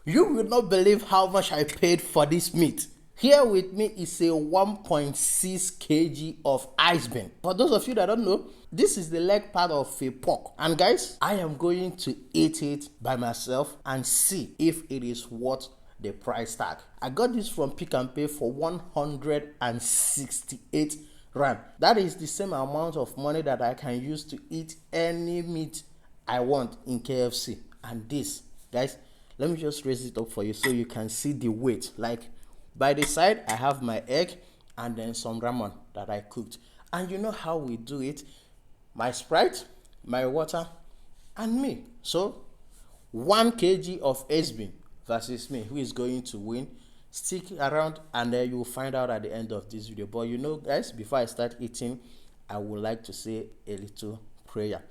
You will not believe how much I paid for this meat. Here with me is a 1.6 kg of Eisbein. For those of you that don't know, this is the leg part of a pork. And guys, I am going to eat it by myself and see if it is worth the price tag. I got this from Pick and Pay for 168 rand. That is the same amount of money that I can use to eat any meat I want in KFC. And this, guys, let me just raise it up for you so you can see the weight. Like, by the side I have my egg and then some ramen that I cooked. And you know how we do it: my Sprite, my water, and me. So 1 kg of Eisbein versus me. Who is going to win? Stick around and then you will find out at the end of this video. But you know, guys, before I start eating, I would like to say a little prayer.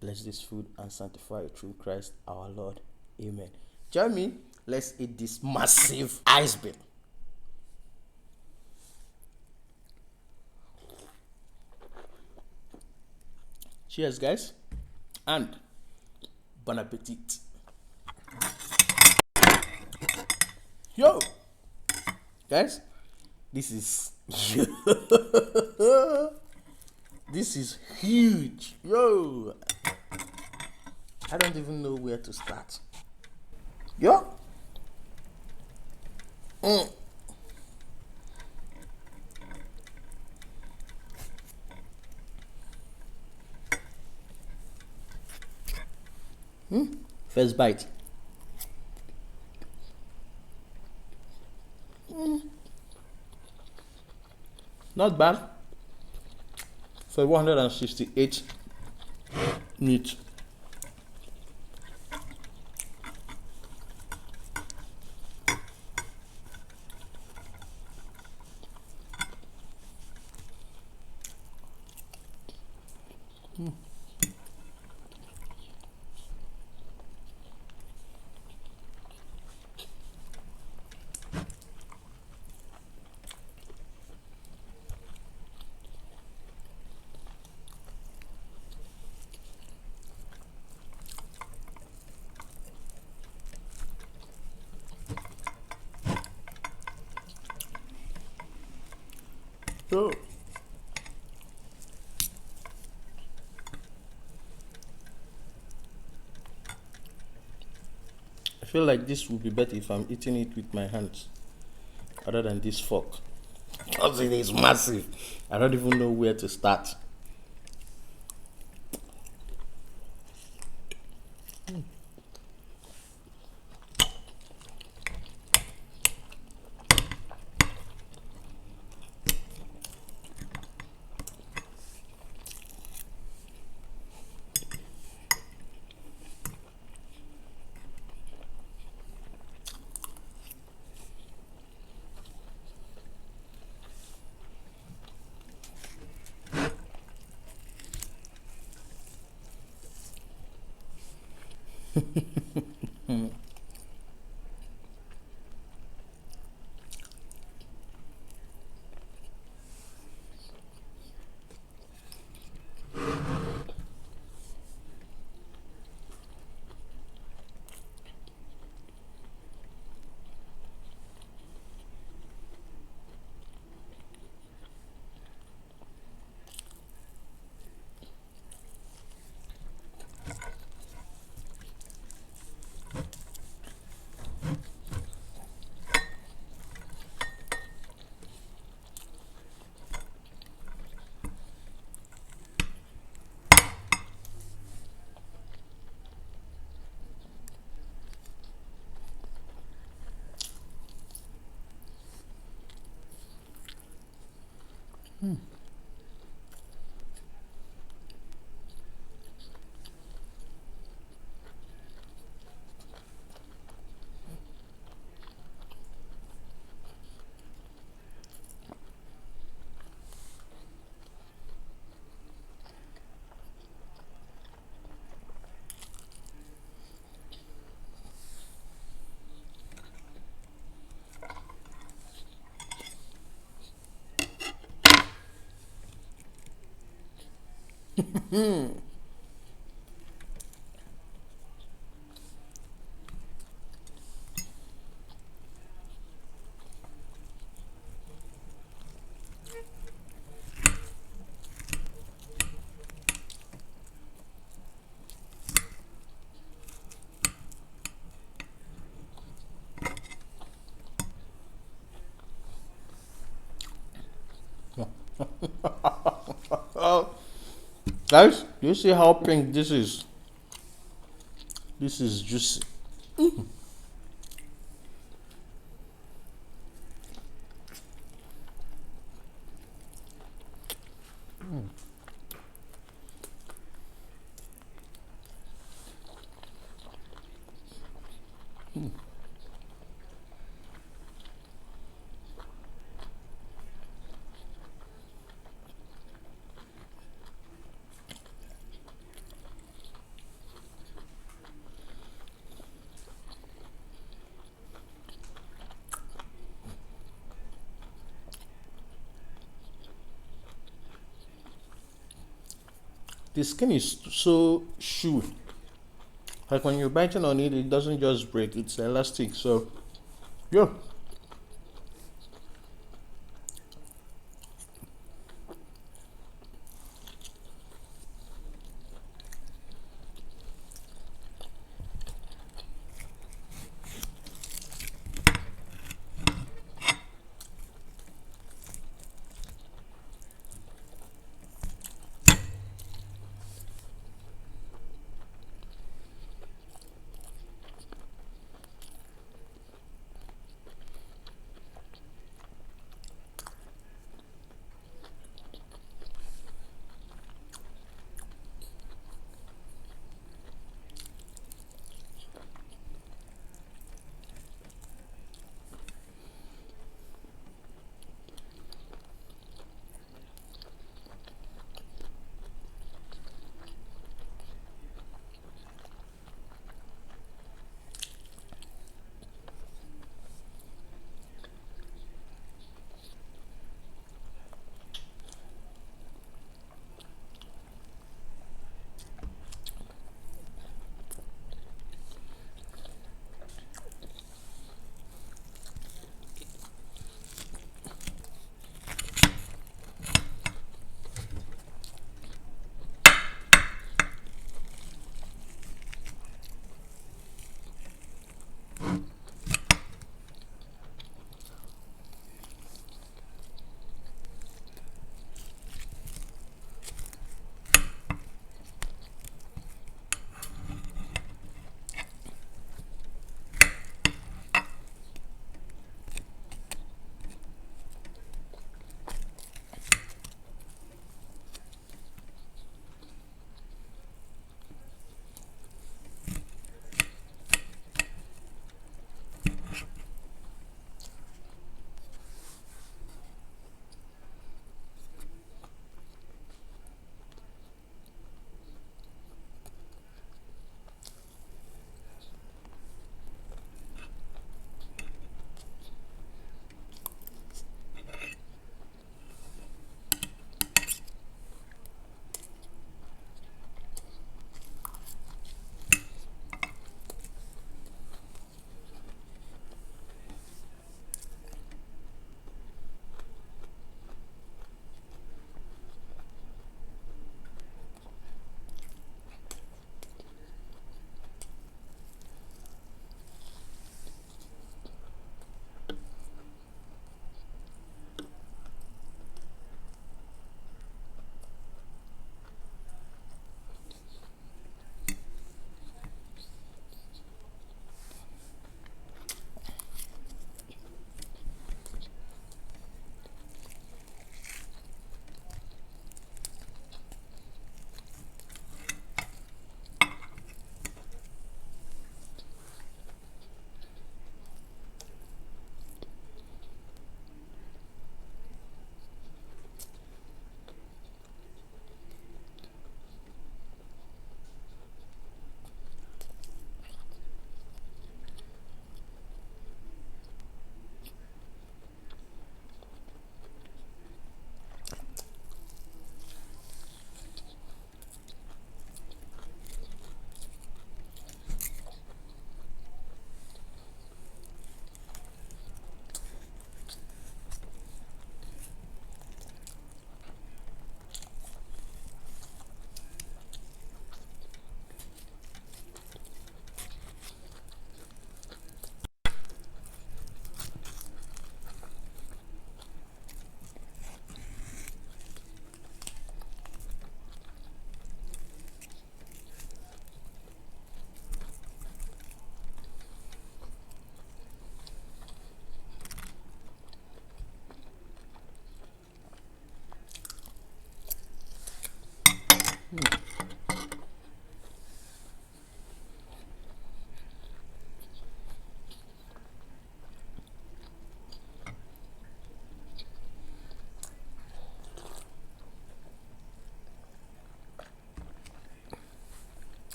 Bless this food and sanctify it through Christ our Lord. Amen. Join me. Let's eat this massive Eisbein. Cheers, guys, and bon appetit. Yo, guys, this is this is huge. Yo, I don't even know where to start. Yo. First bite. Not bad for 168 meat. So, I feel like this would be better if I'm eating it with my hands other than this fork, because it is massive. I don't even know where to start. Guys, do you see how pink this is? This is juicy. The skin is so chewy. Like when you're biting on it, it doesn't just break. It's elastic. So, yeah.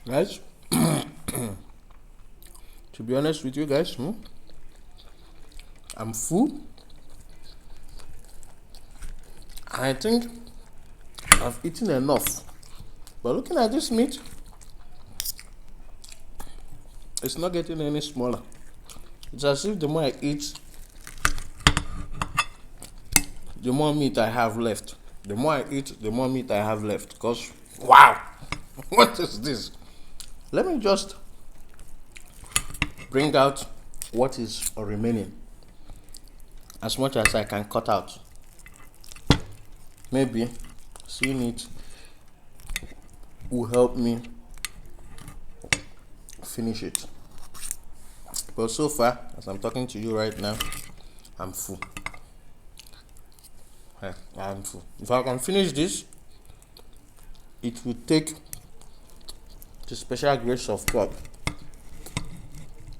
Guys, to be honest with you guys, I'm full. I think I've eaten enough. But looking at this meat, it's not getting any smaller. It's as if the more I eat, the more meat I have left. The more I eat, the more meat I have left. Because, wow, what is this? Let me just bring out what is remaining. As much as I can cut out. Maybe seeing it will help me finish it. But so far, as I'm talking to you right now, I'm full. I'm full. If I can finish this, it will take the special grace of God,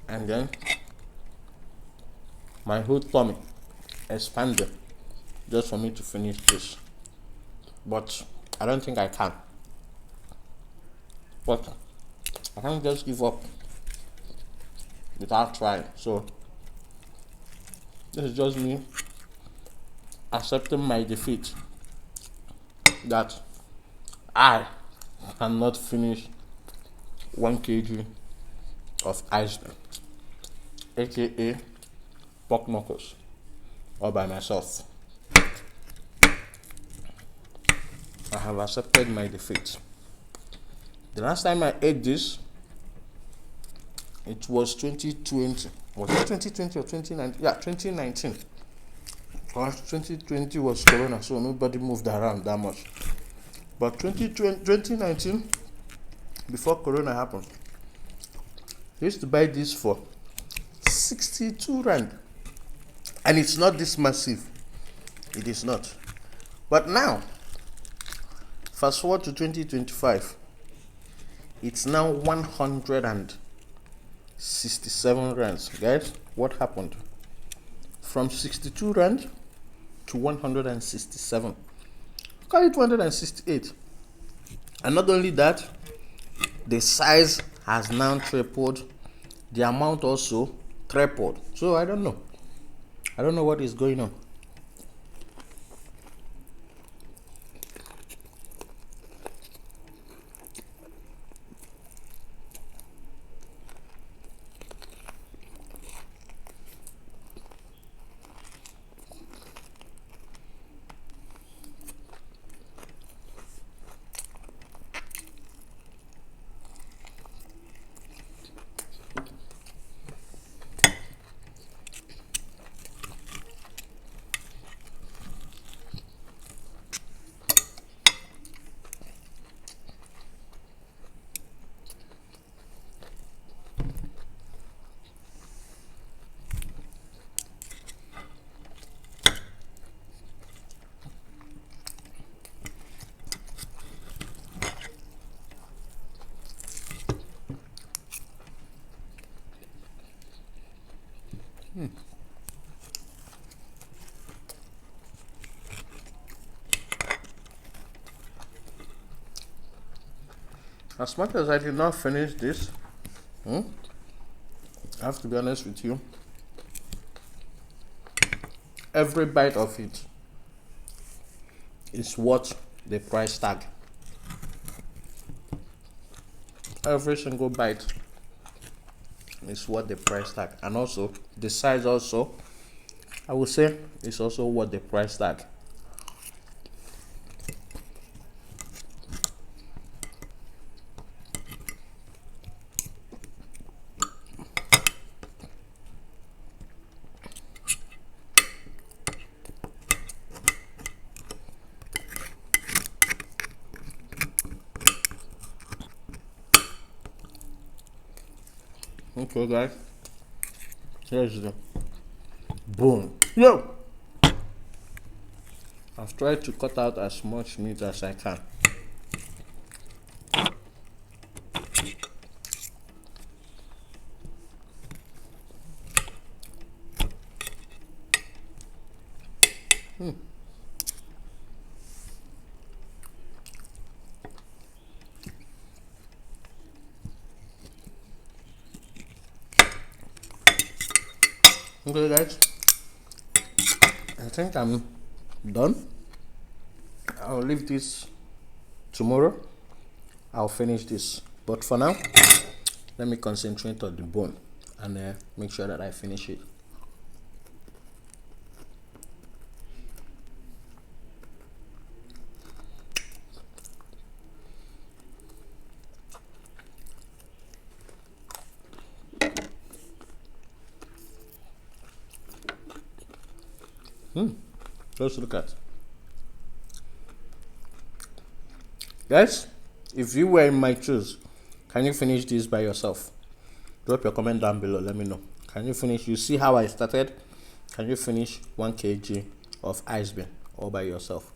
and then my whole tummy expanded just for me to finish this. But I don't think I can. But I can't just give up without trying. So this is just me accepting my defeat, that I cannot finish 1 kg of Eisbein, aka pork knuckles, all by myself. I have accepted my defeat. The last time I ate this, it was 2020. Was it 2020 or 2019? Yeah, 2019. Because 2020 was Corona, so nobody moved around that much. But 2019, before Corona happened, I used to buy this for 62 rand. And it's not this massive. It is not. But now, fast forward to 2025, it's now 167 rands. Guys, what happened? From 62 rand to 167. Call it 168. And not only that, the size has now tripled. The amount also tripled. So I don't know. I don't know what is going on. As much as I did not finish this, I have to be honest with you, every bite of it is worth the price tag. Every single bite is worth the price tag. And also, the size also, I would say, is also worth the price tag. Okay, guys, here's the boom. Yo! I've tried to cut out as much meat as I can. Okay, guys, I think I'm done. I'll leave this tomorrow. I'll finish this, but for now, let me concentrate on the bone and make sure that I finish it. Just look at, guys, if you were in my shoes, can you finish this by yourself? Drop your comment down below, let me know. Can you finish? You see how I started? Can you finish 1 kg of Eisbein all by yourself?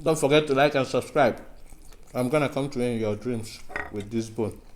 Don't forget to like and subscribe. I'm gonna come to you in your dreams with this bone.